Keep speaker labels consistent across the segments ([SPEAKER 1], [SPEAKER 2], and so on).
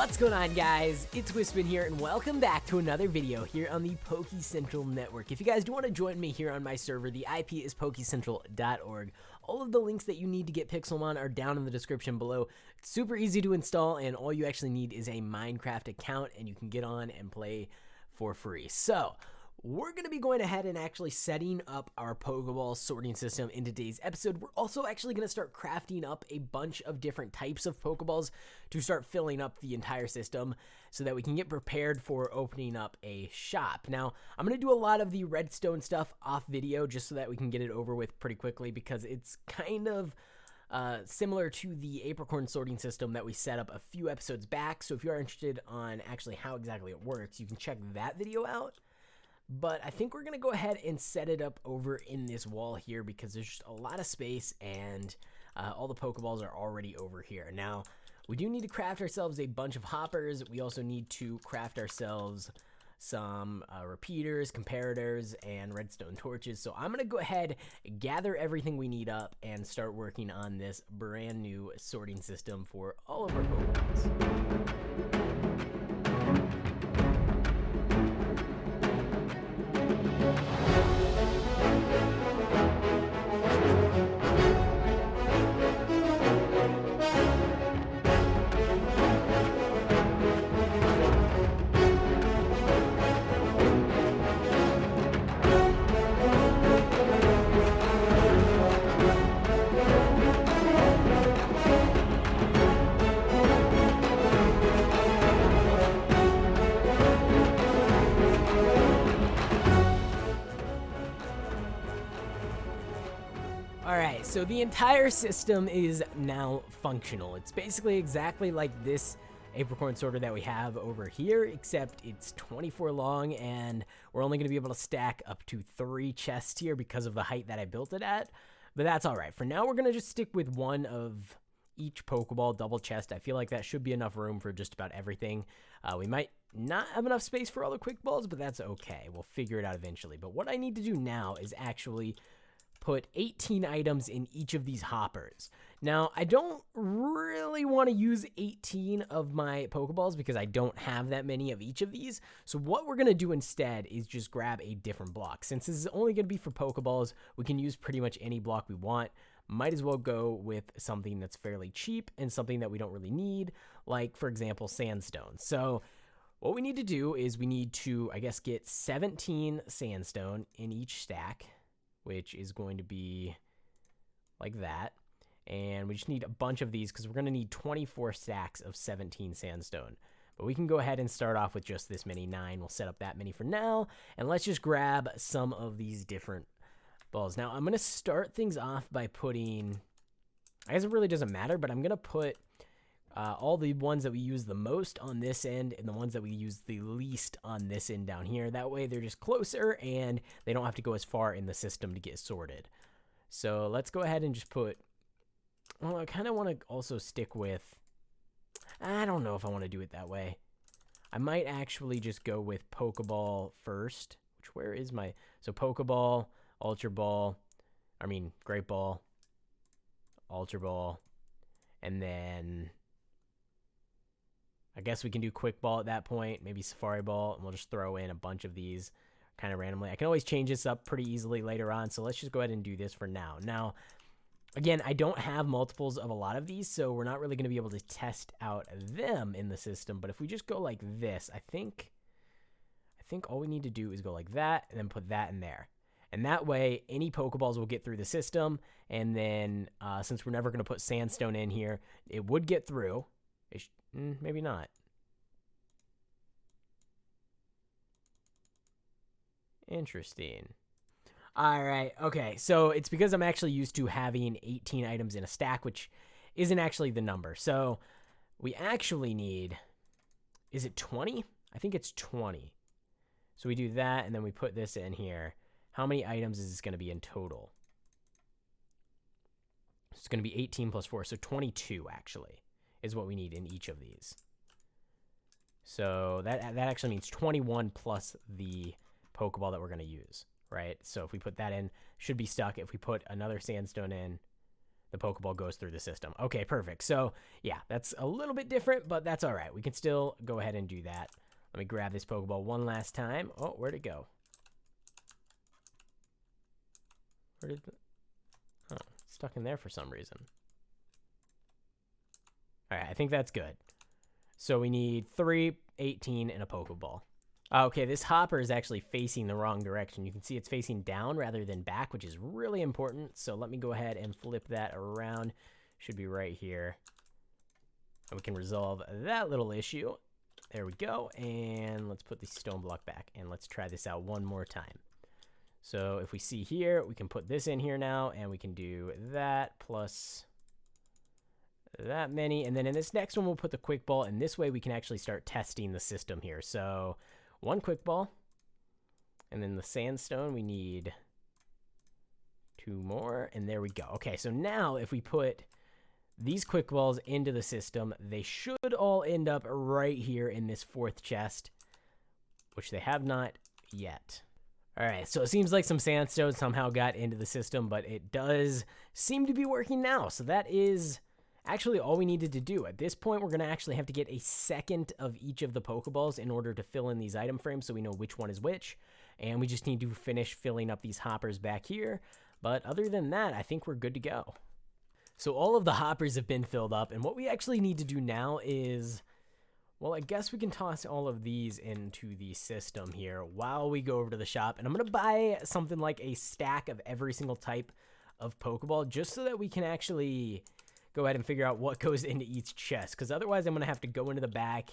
[SPEAKER 1] What's going on, guys? It's Wispin here, and welcome back to another video here on the Pokecentral network. If you guys do want to join me here on my server, the IP is pokecentral.org. All of the links that you need to get Pixelmon are down in the description below. It's super easy to install, and all you actually need is a Minecraft account, and you can get on and play for free. So, we're going to be going ahead and actually setting up our Pokeball sorting system in today's episode. We're also actually going to start crafting up a bunch of different types of Pokeballs to start filling up the entire system so that we can get prepared for opening up a shop. Now, I'm going to do a lot of the redstone stuff off video just so that we can get it over with pretty quickly because it's kind of similar to the apricorn sorting system that we set up a few episodes back. So if you are interested on actually how exactly it works, you can check that video out. But I think we're going to go ahead and set it up over in this wall here because there's just a lot of space and all the Pokeballs are already over here. Now, we do need to craft ourselves a bunch of hoppers. We also need to craft ourselves some repeaters, comparators, and redstone torches. So I'm going to go ahead, gather everything we need up, and start working on this brand new sorting system for all of our Pokeballs. Alright, so the entire system is now functional. It's basically exactly like this apricorn sorter that we have over here, except it's 24 long and we're only going to be able to stack up to 3 chests here because of the height that I built it at. But that's alright. For now, we're going to just stick with one of each Pokeball double chest. I feel like that should be enough room for just about everything. We might not have enough space for all the quick balls, but that's okay. We'll figure it out eventually. But what I need to do now is actually put 18 items in each of these hoppers. Now, I don't really want to use 18 of my Pokeballs because I don't have that many of each of these. So what we're going to do instead is just grab a different block. Since this is only going to be for Pokeballs, we can use pretty much any block we want. Might as well go with something that's fairly cheap and something that we don't really need, like, for example, sandstone. So what we need to do is we need to, I guess, get 17 sandstone in each stack, which is going to be like that. And we just need a bunch of these because we're going to need 24 stacks of 17 sandstone. But we can go ahead and start off with just this many, 9. We'll set up that many for now. And let's just grab some of these different balls. Now, I'm going to start things off by putting, I guess it really doesn't matter, but I'm going to put all the ones that we use the most on this end and the ones that we use the least on this end down here. That way they're just closer and they don't have to go as far in the system to get sorted. So let's go ahead and just put, well, I kind of want to also stick with, I don't know if I want to do it that way. I might actually just go with Pokeball first, which where is my, so Pokeball, Ultra Ball, Great Ball, Ultra Ball, and then I guess we can do Quick Ball at that point, maybe Safari Ball, and we'll just throw in a bunch of these kind of randomly. I can always change this up pretty easily later on, so let's just go ahead and do this for now. Now, again, I don't have multiples of a lot of these, so we're not really going to be able to test out them in the system, but if we just go like this, I think all we need to do is go like that and then put that in there. And that way, any Pokeballs will get through the system, and then since we're never going to put sandstone in here, it would get through. Maybe not. Interesting. Alright, okay, so it's because I'm actually used to having 18 items in a stack, which isn't actually the number. So we actually need, is it 20? I think it's 20. So we do that, and then we put this in here. How many items is this going to be in total? It's going to be 18 plus 4, so 22 actually is what we need in each of these. So that actually means 21 plus the Pokeball that we're going to use, right? So if we put that in, should be stuck. If we put another sandstone in, the Pokeball goes through the system. Okay, perfect. So yeah, that's a little bit different, but that's all right. We can still go ahead and do that. Let me grab this Pokeball one last time. Oh, where'd it go? Where did the... Oh, it's stuck in there for some reason. All right, I think that's good. So we need 3, 18, and a Pokeball. Okay, this hopper is actually facing the wrong direction. You can see it's facing down rather than back, which is really important. So let me go ahead and flip that around. Should be right here. And we can resolve that little issue. There we go. And let's put the stone block back. And let's try this out one more time. So if we see here, we can put this in here now. And we can do that plus that many. And then in this next one, we'll put the quick ball. And this way we can actually start testing the system here. So... 1 quick ball, and then the sandstone, we need 2 more, and there we go. Okay, so now if we put these quick balls into the system, they should all end up right here in this 4th chest, which they have not yet. All right, so it seems like some sandstone somehow got into the system, but it does seem to be working now. So that is actually all we needed to do. At this point, we're going to actually have to get a second of each of the Pokeballs in order to fill in these item frames so we know which one is which. And we just need to finish filling up these hoppers back here. But other than that, I think we're good to go. So all of the hoppers have been filled up. And what we actually need to do now is, well, I guess we can toss all of these into the system here while we go over to the shop. And I'm going to buy something like a stack of every single type of Pokeball just so that we can actually... go ahead and figure out what goes into each chest, because otherwise I'm going to have to go into the back,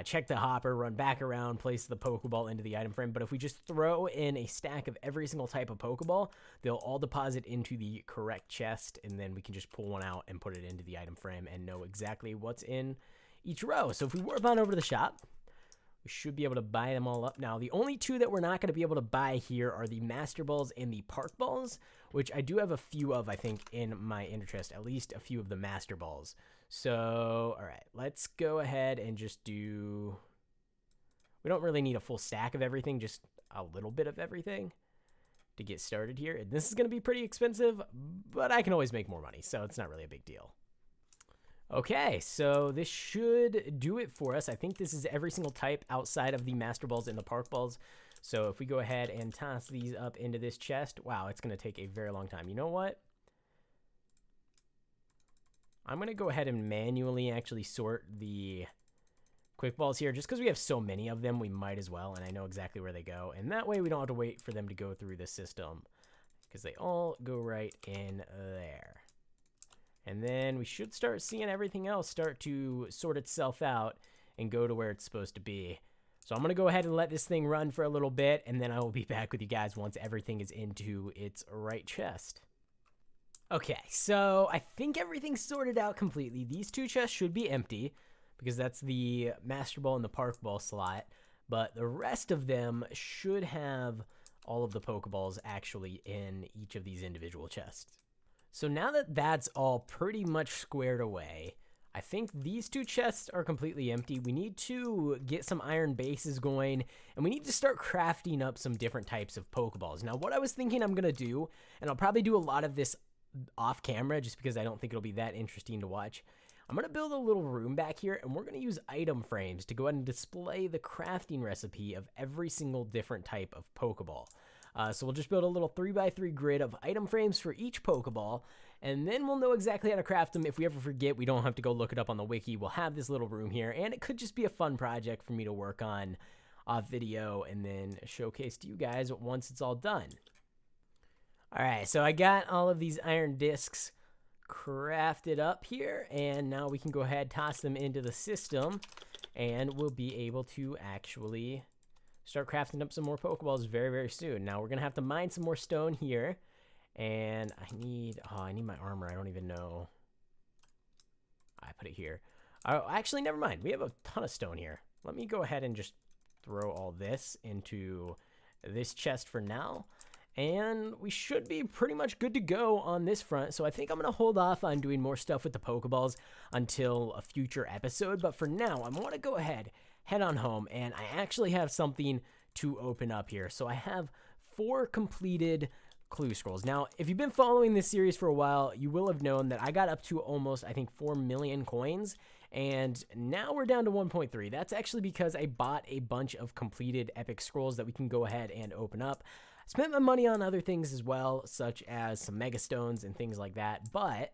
[SPEAKER 1] check the hopper, run back around, place the Pokeball into the item frame. But if we just throw in a stack of every single type of Pokeball, they'll all deposit into the correct chest, and then we can just pull one out and put it into the item frame and know exactly what's in each row. So if we warp on over to the shop, we should be able to buy them all up. Now, the only 2 that we're not going to be able to buy here are the Master Balls and the Park Balls, which I do have a few of, I think, in my Ender chest, at least a few of the Master Balls. So, all right, let's go ahead and just do... We don't really need a full stack of everything, just a little bit of everything to get started here. And this is going to be pretty expensive, but I can always make more money, so it's not really a big deal. Okay, so this should do it for us. I think this is every single type outside of the Master Balls and the Park Balls. So if we go ahead and toss these up into this chest, wow, it's going to take a very long time. You know what? I'm going to go ahead and manually actually sort the quick balls here. Just because we have so many of them, we might as well, and I know exactly where they go. And that way we don't have to wait for them to go through the system, because they all go right in there. And then we should start seeing everything else start to sort itself out and go to where it's supposed to be. So I'm going to go ahead and let this thing run for a little bit, and then I will be back with you guys once everything is into its right chest. Okay, so I think everything's sorted out completely. These 2 chests should be empty, because that's the Master Ball and the Park Ball slot. But the rest of them should have all of the Pokeballs actually in each of these individual chests. So now that that's all pretty much squared away, I think these 2 chests are completely empty. We need to get some iron bases going, and we need to start crafting up some different types of Pokeballs. Now, what I was thinking I'm going to do, and I'll probably do a lot of this off camera just because I don't think it'll be that interesting to watch. I'm going to build a little room back here, and we're going to use item frames to go ahead and display the crafting recipe of every single different type of Pokeball. So we'll just build a little 3x3 grid of item frames for each Pokeball, and then we'll know exactly how to craft them. If we ever forget, we don't have to go look it up on the wiki. We'll have this little room here, and it could just be a fun project for me to work on off video and then showcase to you guys once it's all done. All right, so I got all of these iron discs crafted up here, and now we can go ahead, toss them into the system, and we'll be able to actually start crafting up some more Pokeballs very, very soon. Now we're gonna have to mine some more stone here, and I need my armor. I don't even know. I put it here. Oh, actually, never mind. We have a ton of stone here. Let me go ahead and just throw all this into this chest for now. And we should be pretty much good to go on this front. So I think I'm going to hold off on doing more stuff with the Pokeballs until a future episode. But for now, I want to go ahead, head on home. And I actually have something to open up here. So I have 4 completed clue scrolls. Now, if you've been following this series for a while, you will have known that I got up to almost, I think, 4 million coins, and now we're down to 1.3. That's actually because I bought a bunch of completed epic scrolls that we can go ahead and open up. I spent my money on other things as well, such as some mega stones and things like that, but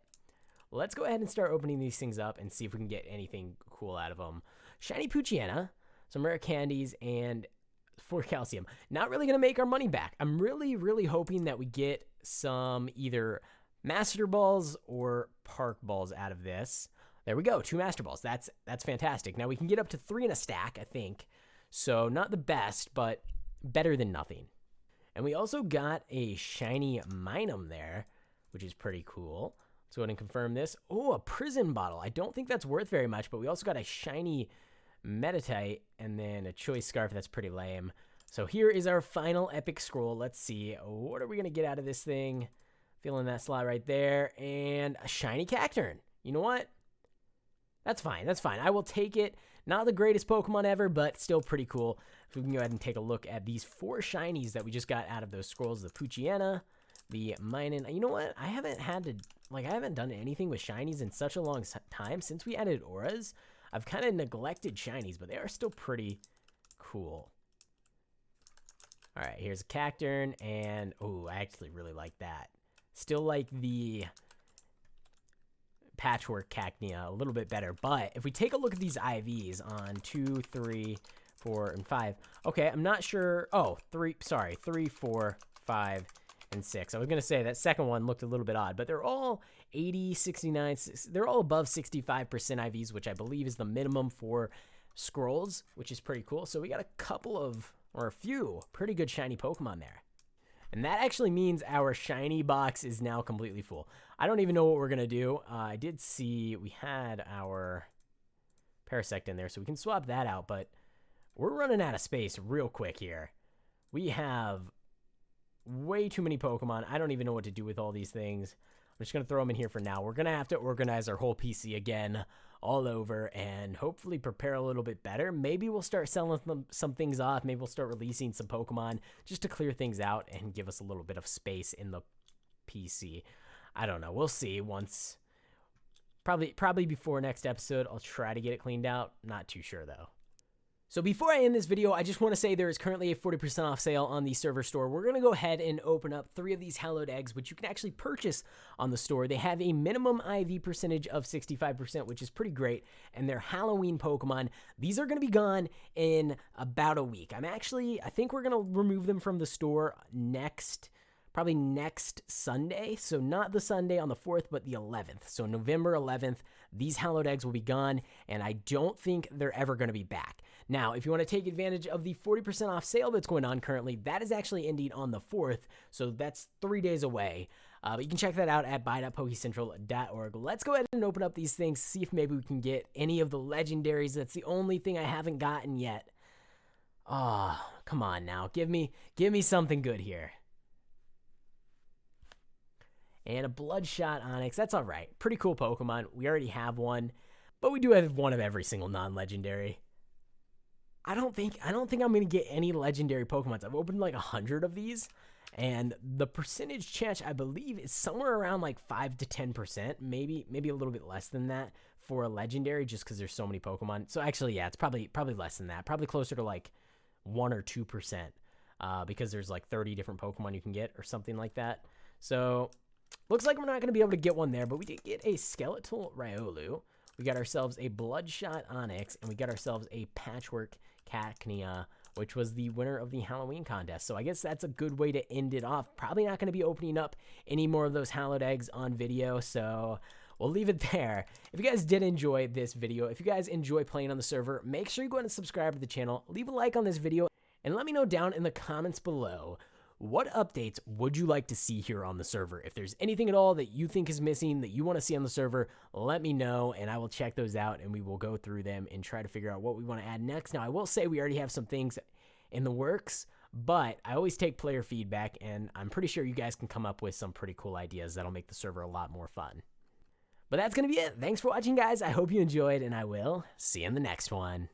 [SPEAKER 1] let's go ahead and start opening these things up and see if we can get anything cool out of them. Shiny Poochyena, some rare candies, and 4 calcium. Not really going to make our money back. I'm really hoping that we get some either Master Balls or Park Balls out of this. There we go, 2 Master Balls. That's fantastic. Now we can get up to 3 in a stack, I think. So not the best, but better than nothing. And we also got a shiny Minum there, which is pretty cool. Let's go ahead and confirm this. Oh, a prison bottle. I don't think that's worth very much, but we also got a shiny Meditite and then a choice scarf. That's pretty lame. So here is our final epic scroll. Let's see. What are we going to get out of this thing? Feeling that slot right there. And a shiny Cacturne. You know what? That's fine. That's fine. I will take it. Not the greatest Pokemon ever, but still pretty cool. If we can go ahead and take a look at these 4 shinies that we just got out of those scrolls. The Poochyena, the Minun. You know what? I haven't done anything with shinies in such a long time. Since we added auras, I've kind of neglected shinies, but they are still pretty cool. All right, here's a Cacturne, and oh, I actually really like that. Still like the Patchwork Cacnea a little bit better, but if we take a look at these IVs on 2, 3, 4, and 5. Okay, I'm not sure. Oh, 3, 4, 5, and 6. I was going to say that second one looked a little bit odd, but they're all 80, 69, they're all above 65% IVs, which I believe is the minimum for scrolls, which is pretty cool. So we got a couple of, or a few, pretty good shiny Pokemon there. And that actually means our shiny box is now completely full. I don't even know what we're going to do. I did see we had our Parasect in there, so we can swap that out, but we're running out of space real quick here. We have way too many Pokemon. I don't even know what to do with all these things. I'm just going to throw them in here for now. We're going to have to organize our whole PC again all over and hopefully prepare a little bit better. Maybe we'll start selling some things off. Maybe we'll start releasing some Pokemon just to clear things out and give us a little bit of space in the PC. I don't know. We'll see once. Probably before next episode, I'll try to get it cleaned out. Not too sure, though. So before I end this video, I just want to say there is currently a 40% off sale on the server store. We're going to go ahead and open up 3 of these Hallowed Eggs, which you can actually purchase on the store. They have a minimum IV percentage of 65%, which is pretty great, and they're Halloween Pokemon. These are going to be gone in about a week. I think we're going to remove them from the store probably next Sunday. So not the Sunday on the 4th, but the 11th. So November 11th, these Hallowed Eggs will be gone, and I don't think they're ever going to be back. Now, if you want to take advantage of the 40% off sale that's going on currently, that is actually ending on the 4th, so that's 3 days away. But you can check that out at buy.pokecentral.org. Let's go ahead and open up these things, see if maybe we can get any of the legendaries. That's the only thing I haven't gotten yet. Oh, come on now. Give me something good here. And a Bloodshot Onix. That's all right. Pretty cool Pokemon. We already have one, but we do have one of every single non-legendary. I don't think I'm going to get any legendary Pokemons. I've opened like 100 of these, and the percentage chance, I believe, is somewhere around like 5 to 10%, maybe a little bit less than that for a legendary, just because there's so many Pokemon. So actually, yeah, it's probably less than that. Probably closer to like 1 or 2%, because there's like 30 different Pokemon you can get or something like that. So looks like we're not going to be able to get one there, but we did get a Skeletal Riolu. We got ourselves a Bloodshot Onix, and we got ourselves a Patchwork Cacnea, which was the winner of the Halloween contest. So I guess that's a good way to end it off. Probably not going to be opening up any more of those Hallowed Eggs on video, so we'll leave it there. If you guys did enjoy this video, if you guys enjoy playing on the server, make sure you go ahead and subscribe to the channel, leave a like on this video, and let me know down in the comments below, what updates would you like to see here on the server? If there's anything at all that you think is missing that you want to see on the server, let me know and I will check those out and we will go through them and try to figure out what we want to add next. Now, I will say we already have some things in the works, but I always take player feedback and I'm pretty sure you guys can come up with some pretty cool ideas that'll make the server a lot more fun. But that's going to be it. Thanks for watching, guys. I hope you enjoyed and I will see you in the next one.